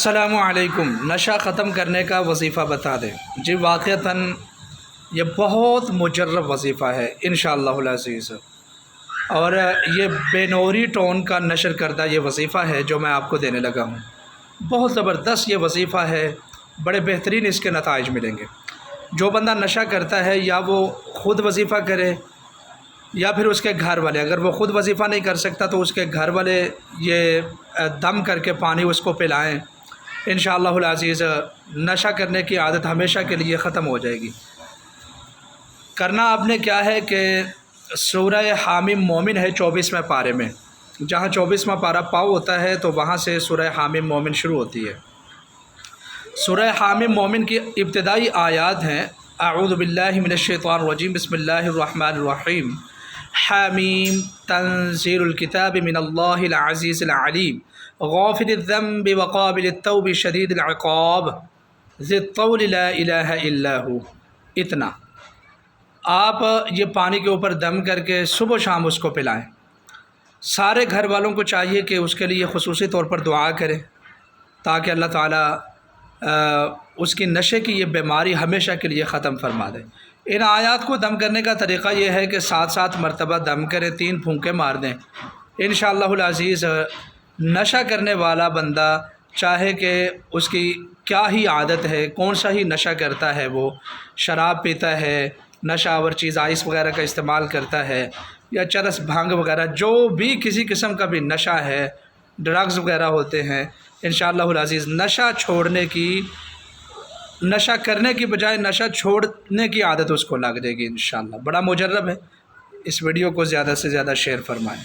السلام علیکم۔ نشہ ختم کرنے کا وظیفہ بتا دیں۔ جی واقعتاً یہ بہت مجرب وظیفہ ہے انشاءاللہ العزیز، اور یہ بے نوری ٹون کا نشر کردہ یہ وظیفہ ہے جو میں آپ کو دینے لگا ہوں۔ بہت زبردست یہ وظیفہ ہے، بڑے بہترین اس کے نتائج ملیں گے۔ جو بندہ نشہ کرتا ہے یا وہ خود وظیفہ کرے یا پھر اس کے گھر والے، اگر وہ خود وظیفہ نہیں کر سکتا تو اس کے گھر والے یہ دم کر کے پانی اس کو پلائیں، انشاءاللہ العزیز نشہ کرنے کی عادت ہمیشہ کے لیے ختم ہو جائے گی۔ کرنا آپ نے کیا ہے کہ سورہ حامیم مومن ہے 24ویں پارے میں، جہاں 24واں پارہ پاؤ ہوتا ہے تو وہاں سے سورہ حامیم مومن شروع ہوتی ہے۔ سورہ حامیم مومن کی ابتدائی آیات ہیں: اعوذ باللہ من الشیطان الرجیم، بسم اللہ الرحمن الرحیم، حامیم تنزیل الکتاب من اللہ العزیز العلیم، غافر الذنب وقابل التوب شدید العقاب ذی الطول لا الہ الا ہو۔ اتنا آپ یہ پانی کے اوپر دم کر کے صبح و شام اس کو پلائیں۔ سارے گھر والوں کو چاہیے کہ اس کے لیے خصوصی طور پر دعا کریں تاکہ اللہ تعالیٰ اس کی نشے کی یہ بیماری ہمیشہ کے لیے ختم فرما دے۔ ان آیات کو دم کرنے کا طریقہ یہ ہے کہ 7 مرتبہ دم کریں، 3 پھونکے مار دیں۔ انشاءاللہ العزیز نشہ کرنے والا بندہ، چاہے کہ اس کی کیا ہی عادت ہے، کون سا ہی نشہ کرتا ہے، وہ شراب پیتا ہے، نشہ آور چیز آئس وغیرہ کا استعمال کرتا ہے، یا چرس بھانگ وغیرہ، جو بھی کسی قسم کا بھی نشہ ہے، ڈرگز وغیرہ ہوتے ہیں، انشاءاللہ العزیز نشہ کرنے کی بجائے نشہ چھوڑنے کی عادت اس کو لگ جائے گی انشاءاللہ۔ بڑا مجرب ہے۔ اس ویڈیو کو زیادہ سے زیادہ شیئر فرمائیں۔